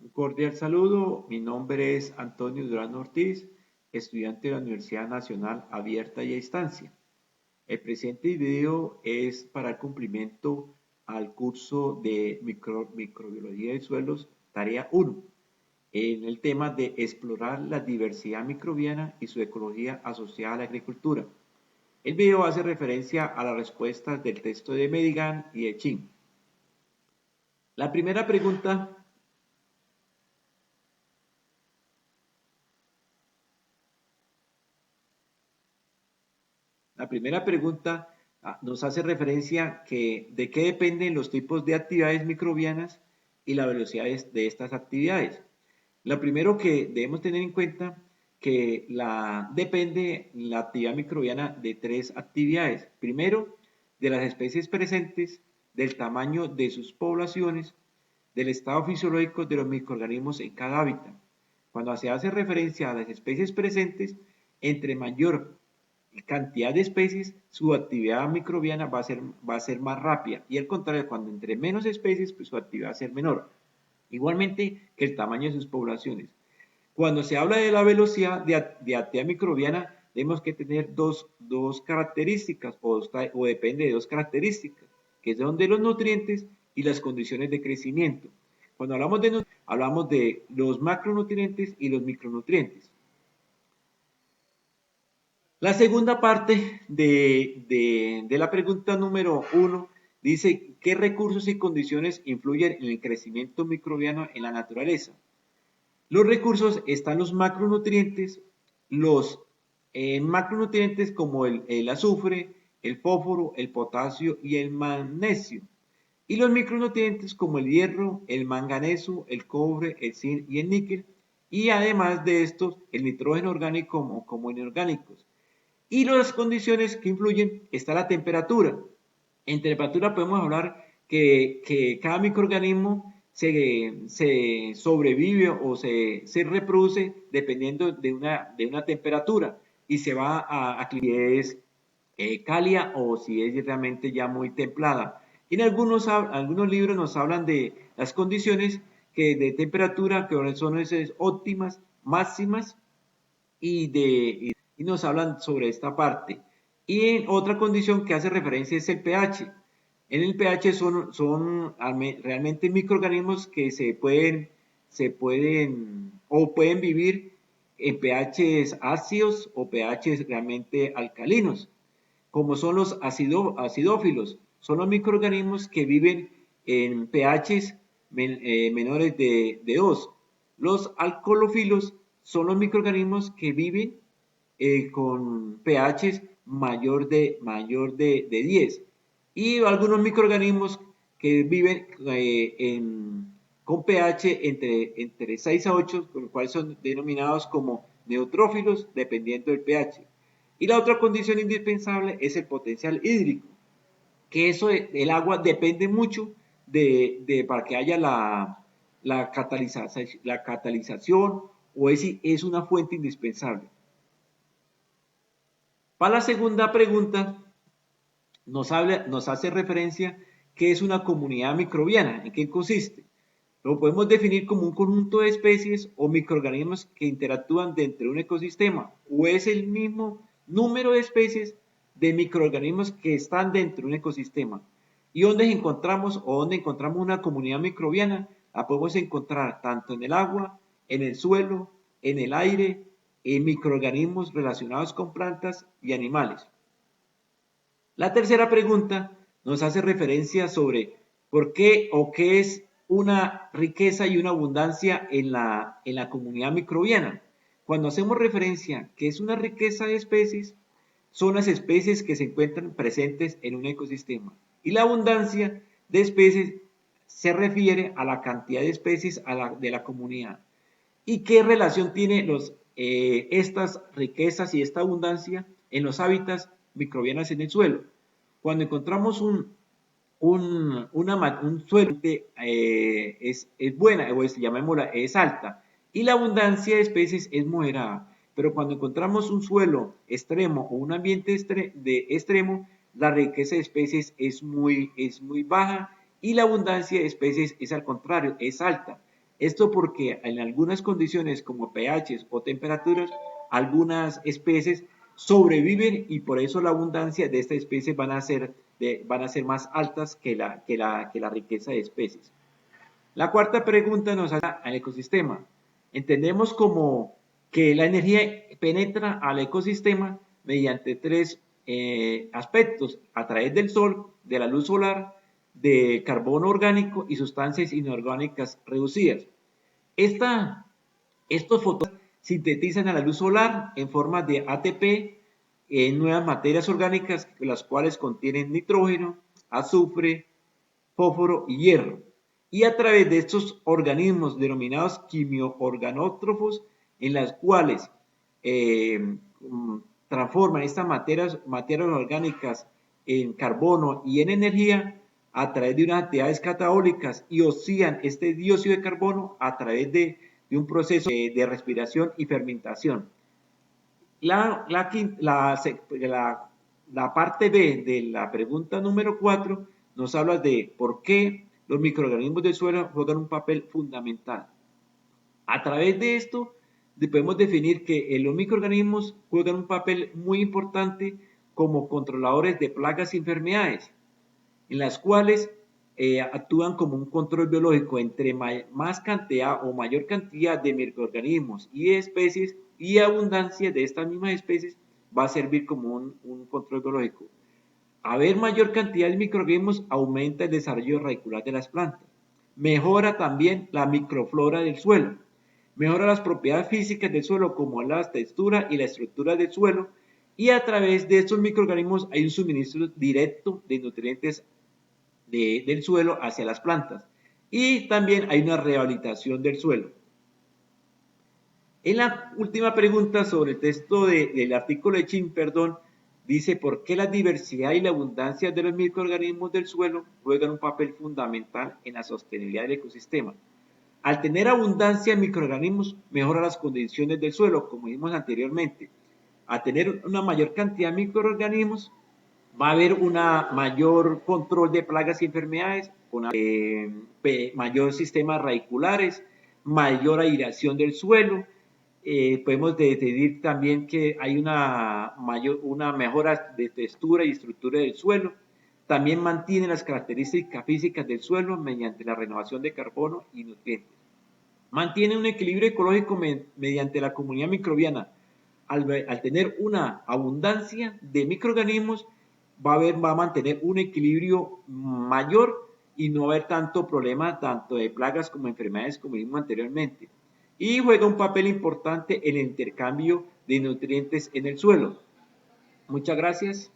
Un cordial saludo, mi nombre es Antonio Durán Ortiz, estudiante de la Universidad Nacional Abierta y a Distancia. El presente video es para el cumplimiento al curso de Microbiología de Suelos, tarea 1, en el tema de explorar la diversidad microbiana y su ecología asociada a la agricultura. El video hace referencia a las respuestas del texto de Medigan y de Chin. La primera pregunta La primera pregunta nos hace referencia de qué dependen los tipos de actividades microbianas y la velocidad de estas actividades. Lo primero que debemos tener en cuenta que depende la actividad microbiana de tres actividades. Primero, de las especies presentes, del tamaño de sus poblaciones, del estado fisiológico de los microorganismos en cada hábitat. Cuando se hace referencia a las especies presentes, entre mayor cantidad de especies, su actividad microbiana va a ser más rápida. Y al contrario, cuando entre menos especies, pues su actividad va a ser menor. Igualmente que el tamaño de sus poblaciones. Cuando se habla de la velocidad de actividad microbiana, tenemos que tener dos características, o depende de dos características, que son de los nutrientes y las condiciones de crecimiento. Cuando hablamos de los macronutrientes y los micronutrientes. La segunda parte de la pregunta número 1 dice, ¿qué recursos y condiciones influyen en el crecimiento microbiano en la naturaleza? Los recursos están los macronutrientes, los macronutrientes como el azufre, el fósforo, el potasio y el magnesio. Y los micronutrientes como el hierro, el manganeso, el cobre, el zinc y el níquel. Y además de estos, el nitrógeno orgánico como inorgánicos. Y las condiciones que influyen está la temperatura. En temperatura podemos hablar que cada microorganismo se sobrevive o se reproduce dependiendo de una temperatura y se va a si es cálida o si es realmente ya muy templada. En algunos libros nos hablan de las condiciones de temperatura que son esas óptimas, máximas y nos hablan sobre esta parte. Y en otra condición que hace referencia es el pH. En el pH son realmente microorganismos que pueden vivir en pHs ácidos o pHs realmente alcalinos, como son los acidófilos. Son los microorganismos que viven en pHs menores de 2. Los alcohófilos son los microorganismos que viven con pHs mayor de 10. Y algunos microorganismos que viven con pH entre 6 a 8, con lo cual son denominados como neutrófilos, dependiendo del pH. Y la otra condición indispensable es el potencial hídrico, que el agua depende mucho para que haya la catalización o es una fuente indispensable. Para la segunda pregunta, nos hace referencia qué es una comunidad microbiana, en qué consiste. Lo podemos definir como un conjunto de especies o microorganismos que interactúan dentro de un ecosistema, o es el mismo número de especies de microorganismos que están dentro de un ecosistema. ¿Y dónde encontramos una comunidad microbiana? La podemos encontrar tanto en el agua, en el suelo, en el aire, en microorganismos relacionados con plantas y animales. La tercera pregunta nos hace referencia sobre por qué o qué es una riqueza y una abundancia en la comunidad microbiana. Cuando hacemos referencia que es una riqueza de especies, son las especies que se encuentran presentes en un ecosistema. Y la abundancia de especies se refiere a la cantidad de especies de la comunidad. ¿Y qué relación tiene estas riquezas y esta abundancia en los hábitats microbianos en el suelo? Cuando encontramos un suelo es buena, o llamémosla, es alta, y la abundancia de especies es moderada. Pero cuando encontramos un suelo extremo o un ambiente extremo, la riqueza de especies es muy baja y la abundancia de especies es al contrario, es alta. Esto porque en algunas condiciones como pHs o temperaturas, algunas especies sobreviven y por eso la abundancia de esta especie van a ser más altas que la riqueza de especies. La cuarta pregunta nos habla al ecosistema. Entendemos como que la energía penetra al ecosistema mediante tres aspectos: a través del sol, de la luz solar, de carbono orgánico y sustancias inorgánicas reducidas. Estos fotones sintetizan a la luz solar en forma de ATP en nuevas materias orgánicas, las cuales contienen nitrógeno, azufre, fósforo y hierro. Y a través de estos organismos denominados quimioorganótrofos, en las cuales eh, transforman estas materias orgánicas en carbono y en energía a través de unas actividades catabólicas y oxidan este dióxido de carbono a través de un proceso de respiración y fermentación. La parte B de la pregunta número 4 nos habla de por qué los microorganismos del suelo juegan un papel fundamental. A través de esto podemos definir que los microorganismos juegan un papel muy importante como controladores de plagas y enfermedades, en las cuales actúan como un control biológico entre más cantidad o mayor cantidad de microorganismos y de especies y abundancia de estas mismas especies va a servir como un control biológico. Haber mayor cantidad de microorganismos aumenta el desarrollo radicular de las plantas. Mejora también la microflora del suelo. Mejora las propiedades físicas del suelo como la textura y la estructura del suelo, y a través de estos microorganismos hay un suministro directo de nutrientes del suelo hacia las plantas. Y también hay una rehabilitación del suelo. En la última pregunta sobre el texto del artículo de Chin, dice por qué la diversidad y la abundancia de los microorganismos del suelo juegan un papel fundamental en la sostenibilidad del ecosistema. Al tener abundancia de microorganismos, mejora las condiciones del suelo, como dijimos anteriormente. Al tener una mayor cantidad de microorganismos, va a haber un mayor control de plagas y enfermedades, mayor sistemas radiculares, mayor aireación del suelo. Podemos decidir también que hay una mejora de textura y estructura del suelo. También mantiene las características físicas del suelo mediante la renovación de carbono y nutrientes. Mantiene un equilibrio ecológico mediante la comunidad microbiana. Al tener una abundancia de microorganismos, va a mantener un equilibrio mayor y no va a haber tanto problema tanto de plagas como enfermedades como vimos anteriormente. Y juega un papel importante en el intercambio de nutrientes en el suelo. Muchas gracias.